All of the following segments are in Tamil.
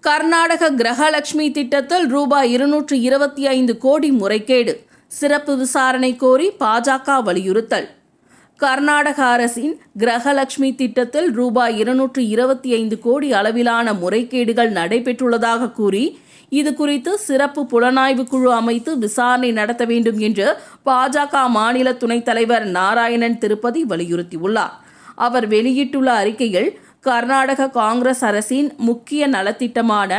கர்நாடக கிரகலட்சுமி திட்டத்தில் ரூபாய் 225 கோடி முறைகேடு, சிறப்பு விசாரணை கோரி பாஜக வலியுறுத்தல். கர்நாடக அரசின் கிரகலட்சுமி திட்டத்தில் ரூபாய் 225 கோடி அளவிலான முறைகேடுகள் நடைபெற்றுள்ளதாக கூறி இது குறித்து சிறப்பு புலனாய்வு குழு அமைத்து விசாரணை நடத்த வேண்டும் என்று பாஜக மாநில துணைத் தலைவர் நாராயணன் திருப்பதி வலியுறுத்தியுள்ளார். அவர் வெளியிட்டுள்ள அறிக்கையில், கர்நாடக காங்கிரஸ் அரசின் முக்கிய நலத்திட்டமான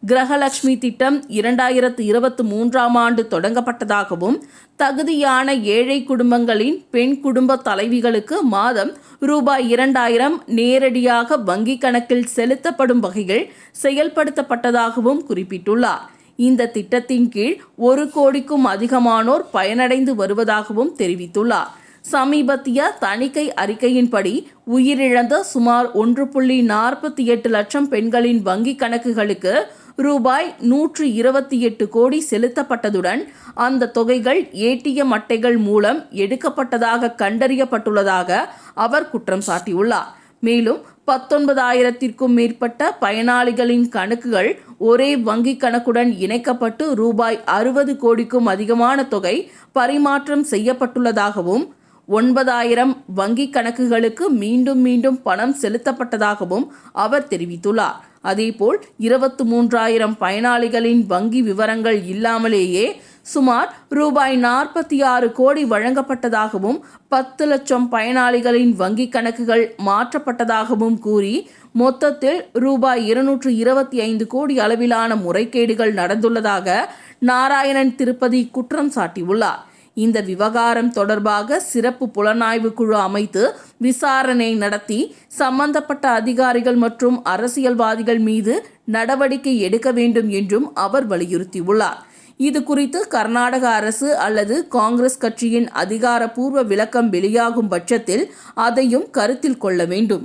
கிரகலட்சுமி திட்டம் 2023ஆம் ஆண்டு தொடங்கப்பட்டதாகவும், தகுதியான ஏழை குடும்பங்களின் பெண் குடும்ப தலைவிகளுக்கு மாதம் ரூபாய் 2000 நேரடியாக வங்கிக் கணக்கில் செலுத்தப்படும் வகையில் செயல்படுத்தப்பட்டதாகவும் குறிப்பிட்டுள்ளார். இந்த திட்டத்தின் கீழ் 1 கோடிக்கும் அதிகமானோர் பயனடைந்து வருவதாகவும் தெரிவித்துள்ளார். சமீபத்திய தணிக்கை அறிக்கையின்படி உயிரிழந்த சுமார் 1.48 லட்சம் பெண்களின் வங்கிக் கணக்குகளுக்கு ரூபாய் 128 கோடி செலுத்தப்பட்டதுடன் அந்த தொகைகள் ஏடிஎம் அட்டைகள் மூலம் எடுக்கப்பட்டதாக கண்டறியப்பட்டுள்ளதாக அவர் குற்றம் சாட்டியுள்ளார். மேலும் 19,000த்திற்கும் மேற்பட்ட பயனாளிகளின் கணக்குகள் ஒரே வங்கிக் கணக்குடன் இணைக்கப்பட்டு ரூபாய் 60 கோடிக்கும் அதிகமான தொகை பரிமாற்றம் செய்யப்பட்டுள்ளதாகவும், 9,000 வங்கிக் கணக்குகளுக்கு மீண்டும் மீண்டும் பணம் செலுத்தப்பட்டதாகவும் அவர் தெரிவித்துள்ளார். அதேபோல் 23,000 பயனாளிகளின் வங்கி விவரங்கள் இல்லாமலேயே சுமார் ரூபாய் 46 கோடி வழங்கப்பட்டதாகவும், 10 லட்சம் பயனாளிகளின் வங்கிக் கணக்குகள் மாற்றப்பட்டதாகவும் கூறி மொத்தத்தில் ரூபாய் 225 கோடி அளவிலான முறைகேடுகள் நடந்துள்ளதாக நாராயணன் திருப்பதி குற்றம் சாட்டியுள்ளார். இந்த விவகாரம் தொடர்பாக சிறப்பு புலனாய்வு குழு அமைத்து விசாரணை நடத்தி சம்பந்தப்பட்ட அதிகாரிகள் மற்றும் அரசியல்வாதிகள் மீது நடவடிக்கை எடுக்க வேண்டும் என்றும் அவர் வலியுறுத்தியுள்ளார். இது குறித்து கர்நாடக அரசு அல்லது காங்கிரஸ் கட்சியின் அதிகாரப்பூர்வ விளக்கம் வெளியாகும் பட்சத்தில் அதையும் கருத்தில் கொள்ள வேண்டும்.